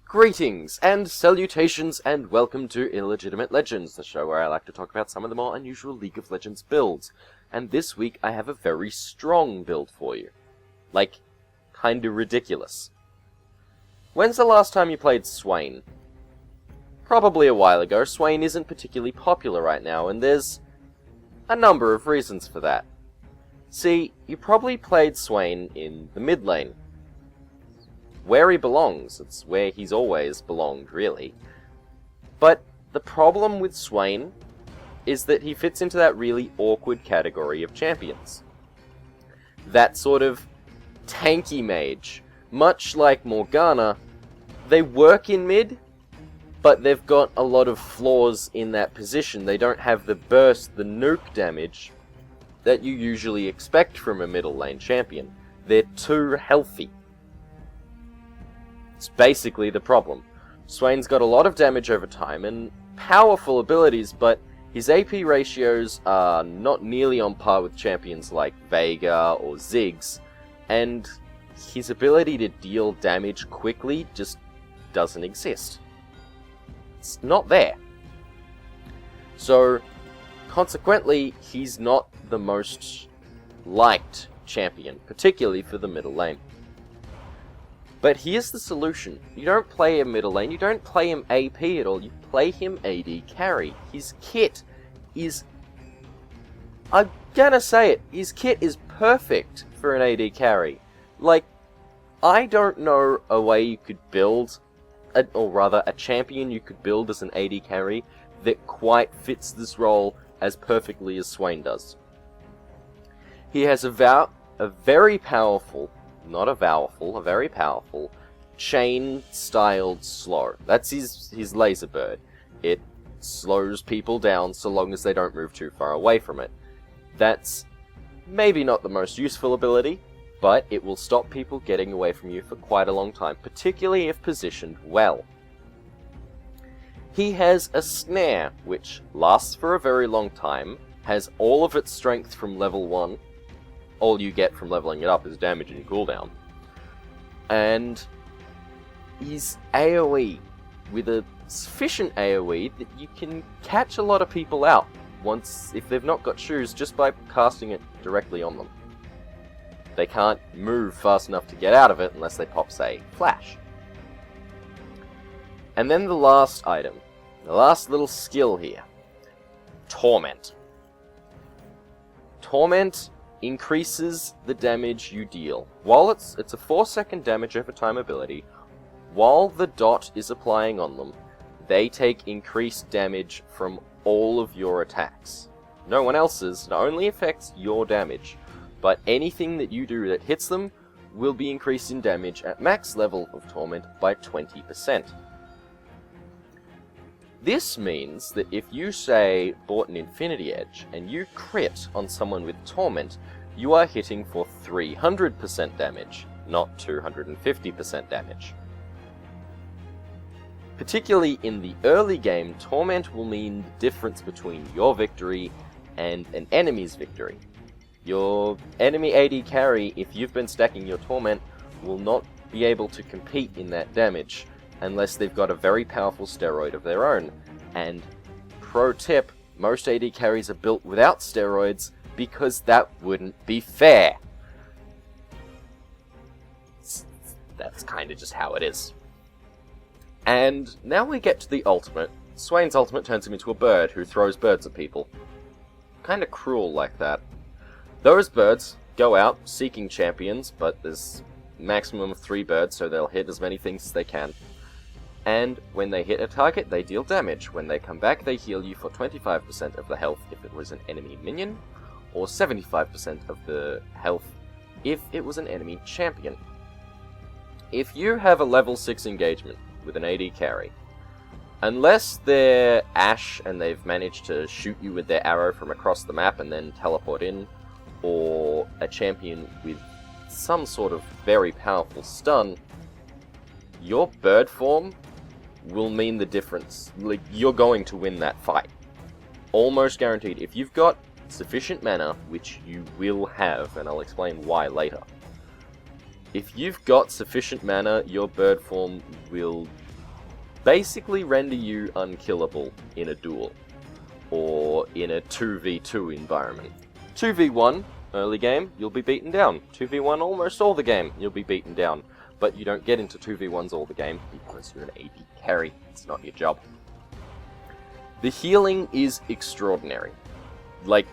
Greetings and salutations and welcome to Illegitimate Legends, the show where I like to talk about some of the more unusual League of Legends builds. And this week I have a very strong build for you. Like, kinda ridiculous. When's the last time you played Swain? Probably a while ago. Swain isn't particularly popular right now, and there's a number of reasons for that. See, you probably played Swain in the mid lane. Where he belongs. It's where he's always belonged, really. But the problem with Swain is that he fits into that really awkward category of champions. That sort of tanky mage. Much like Morgana, they work in mid, but they've got a lot of flaws in that position. They don't have the burst, the nuke damage that you usually expect from a middle lane champion. They're too healthy. It's basically the problem. Swain's got a lot of damage over time and powerful abilities, but his AP ratios are not nearly on par with champions like Veigar or Ziggs, and his ability to deal damage quickly just doesn't exist. It's not there. So, consequently, he's not the most liked champion, particularly for the middle lane. But here's the solution. You don't play him middle lane, you don't play him AP at all, you play him AD carry. His kit is... I'm gonna say it, his kit is perfect for an AD carry. Like, I don't know a way you could build, or rather a champion you could build as an AD carry that quite fits this role as perfectly as Swain does. He has a very powerful... not a vowelful, a very powerful, chain-styled slow. That's his laser bird. It slows people down so long as they don't move too far away from it. That's maybe not the most useful ability, but it will stop people getting away from you for quite a long time, particularly if positioned well. He has a snare, which lasts for a very long time, has all of its strength from level 1, all you get from leveling it up is damage and cooldown. And he's AoE, with a sufficient AoE that you can catch a lot of people out once, if they've not got shoes, just by casting it directly on them. They can't move fast enough to get out of it unless they pop, say, Flash. And then the last item, the last little skill here. Torment. Torment increases the damage you deal. While it's a 4-second damage over time ability, while the dot is applying on them, they take increased damage from all of your attacks. No one else's, it only affects your damage, but anything that you do that hits them will be increased in damage at max level of Torment by 20%. This means that if you, say, bought an Infinity Edge, and you crit on someone with Torment, you are hitting for 300% damage, not 250% damage. Particularly in the early game, Torment will mean the difference between your victory and an enemy's victory. Your enemy AD carry, if you've been stacking your Torment, will not be able to compete in that damage, unless they've got a very powerful steroid of their own. And, pro tip, most AD carries are built without steroids, because that wouldn't be fair. That's kinda just how it is. And now we get to the ultimate. Swain's ultimate turns him into a bird who throws birds at people. Kinda cruel like that. Those birds go out seeking champions, but there's maximum of 3 birds, so they'll hit as many things as they can. And when they hit a target, they deal damage. When they come back, they heal you for 25% of the health if it was an enemy minion, or 75% of the health if it was an enemy champion. If you have a level 6 engagement with an AD carry, unless they're Ashe and they've managed to shoot you with their arrow from across the map and then teleport in, or a champion with some sort of very powerful stun, your bird form will mean the difference. Like, you're going to win that fight. Almost guaranteed. If you've got sufficient mana, which you will have, and I'll explain why later. If you've got sufficient mana, your bird form will basically render you unkillable in a duel, or in a 2v2 environment. 2v1, early game, you'll be beaten down. 2v1, almost all the game, you'll be beaten down. But you don't get into 2v1s all the game, because you're an AD carry. It's not your job. The healing is extraordinary. Like,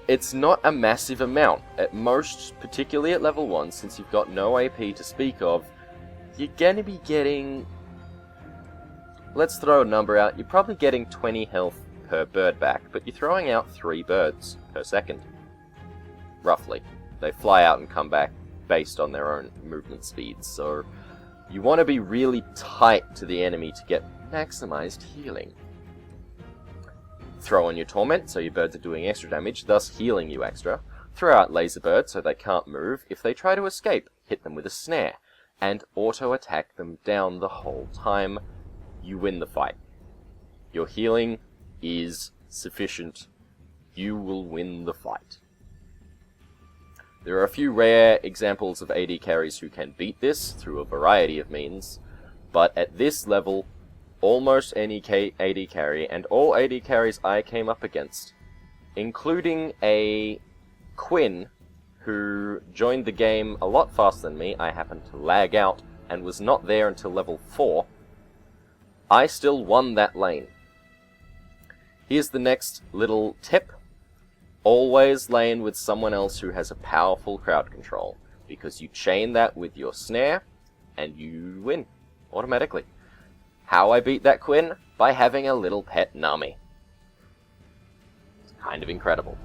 it's not a massive amount. At most, particularly at level 1, since you've got no AP to speak of, you're gonna be getting... Let's throw a number out. You're probably getting 20 health per bird back, but you're throwing out 3 birds per second. Roughly. They fly out and come back based on their own movement speeds, so you want to be really tight to the enemy to get maximized healing. Throw on your Torment, so your birds are doing extra damage, thus healing you extra. Throw out Laser Bird, so they can't move. If they try to escape, hit them with a snare, and auto-attack them down the whole time. You win the fight. Your healing is sufficient. You will win the fight. There are a few rare examples of AD carries who can beat this through a variety of means, but at this level, almost any AD carry, and all AD carries I came up against, including a Quinn who joined the game a lot faster than me. I happened to lag out and was not there until level 4. I still won that lane. Here's the next little tip. Always lane with someone else who has a powerful crowd control, because you chain that with your snare, and you win, automatically. How I beat that Quinn? By having a little pet Nami. It's kind of incredible.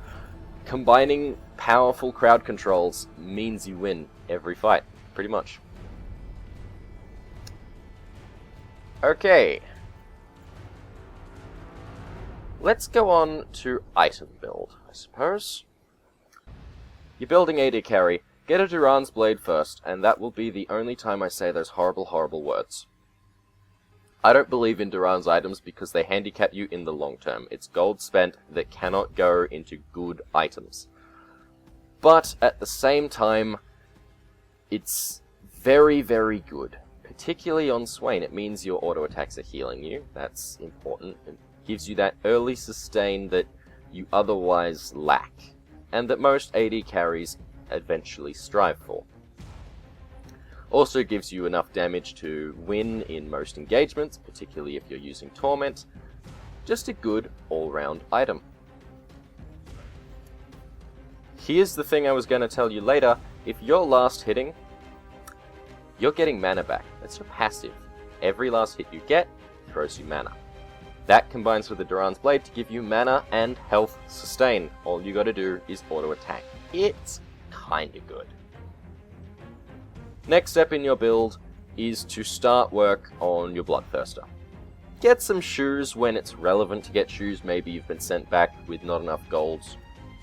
Combining powerful crowd controls means you win every fight, pretty much. Okay. Let's go on to item build, I suppose. You're building AD carry, get a Duran's Blade first, and that will be the only time I say those horrible, horrible words. I don't believe in Duran's items because they handicap you in the long term. It's gold spent that cannot go into good items. But at the same time, it's very, very good. Particularly on Swain, it means your auto attacks are healing you. That's important. It gives you that early sustain that you otherwise lack, and that most AD carries eventually strive for. Also gives you enough damage to win in most engagements, particularly if you're using Torment. Just a good all-round item. Here's the thing I was going to tell you later. If you're last hitting, you're getting mana back. That's your passive. Every last hit you get throws you mana. That combines with the Duran's Blade to give you mana and health sustain. All you gotta do is auto-attack. It's kinda good. Next step in your build is to start work on your Bloodthirster. Get some shoes when it's relevant to get shoes. Maybe you've been sent back with not enough gold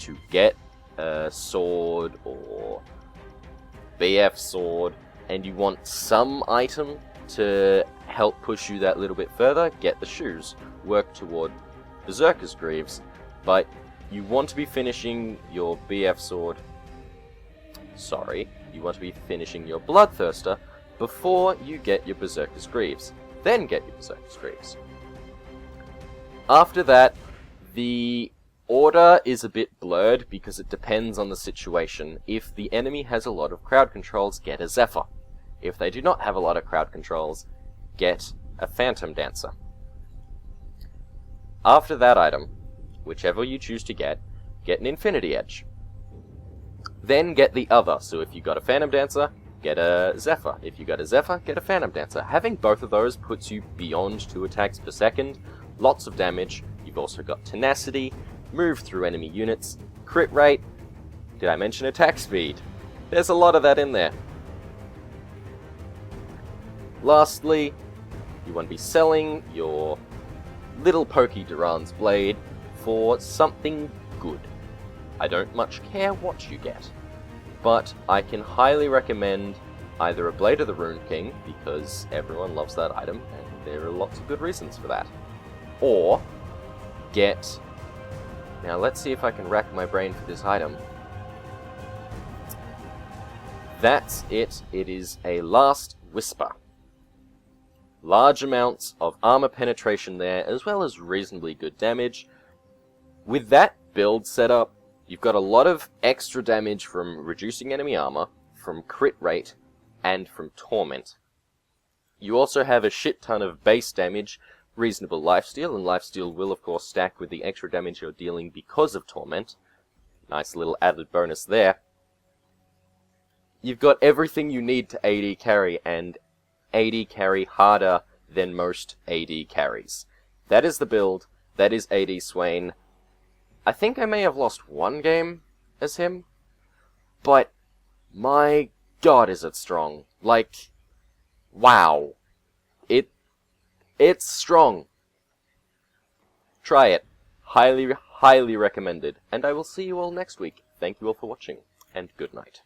to get a sword or BF sword, and you want some item to help push you that little bit further. Get the shoes. Work toward Berserker's Greaves, but you want to be finishing your BF sword. You want to be finishing your Bloodthirster before you get your Berserker's Greaves. Then get your Berserker's Greaves. After that, the order is a bit blurred because it depends on the situation. If the enemy has a lot of crowd controls, get a Zephyr. If they do not have a lot of crowd controls, get a Phantom Dancer. After that item, whichever you choose to get an Infinity Edge. Then get the other, so if you got a Phantom Dancer, get a Zephyr. If you got a Zephyr, get a Phantom Dancer. Having both of those puts you beyond 2 attacks per second, lots of damage. You've also got Tenacity, move through enemy units, crit rate. Did I mention attack speed? There's a lot of that in there. Lastly, you want to be selling your little pokey Duran's Blade for something good. I don't much care what you get, but I can highly recommend either a Blade of the Rune King, because everyone loves that item, and there are lots of good reasons for that, or get... Now let's see if I can rack my brain for this item. That's it. It is a Last Whisper. large amounts of armor penetration there, as well as reasonably good damage. With that build setup, you've got a lot of extra damage from reducing enemy armor, from crit rate, and from torment. You also have a shit ton of base damage, reasonable lifesteal, and lifesteal will of course stack with the extra damage you're dealing because of torment. Nice little added bonus there. You've got everything you need to AD carry, and AD carry harder than most AD carries. That is the build. That is AD Swain. I think I may have lost one game as him, but my god is it strong. Like, wow. It's strong. Try it. Highly, highly recommended. And I will see you all next week. Thank you all for watching, and good night.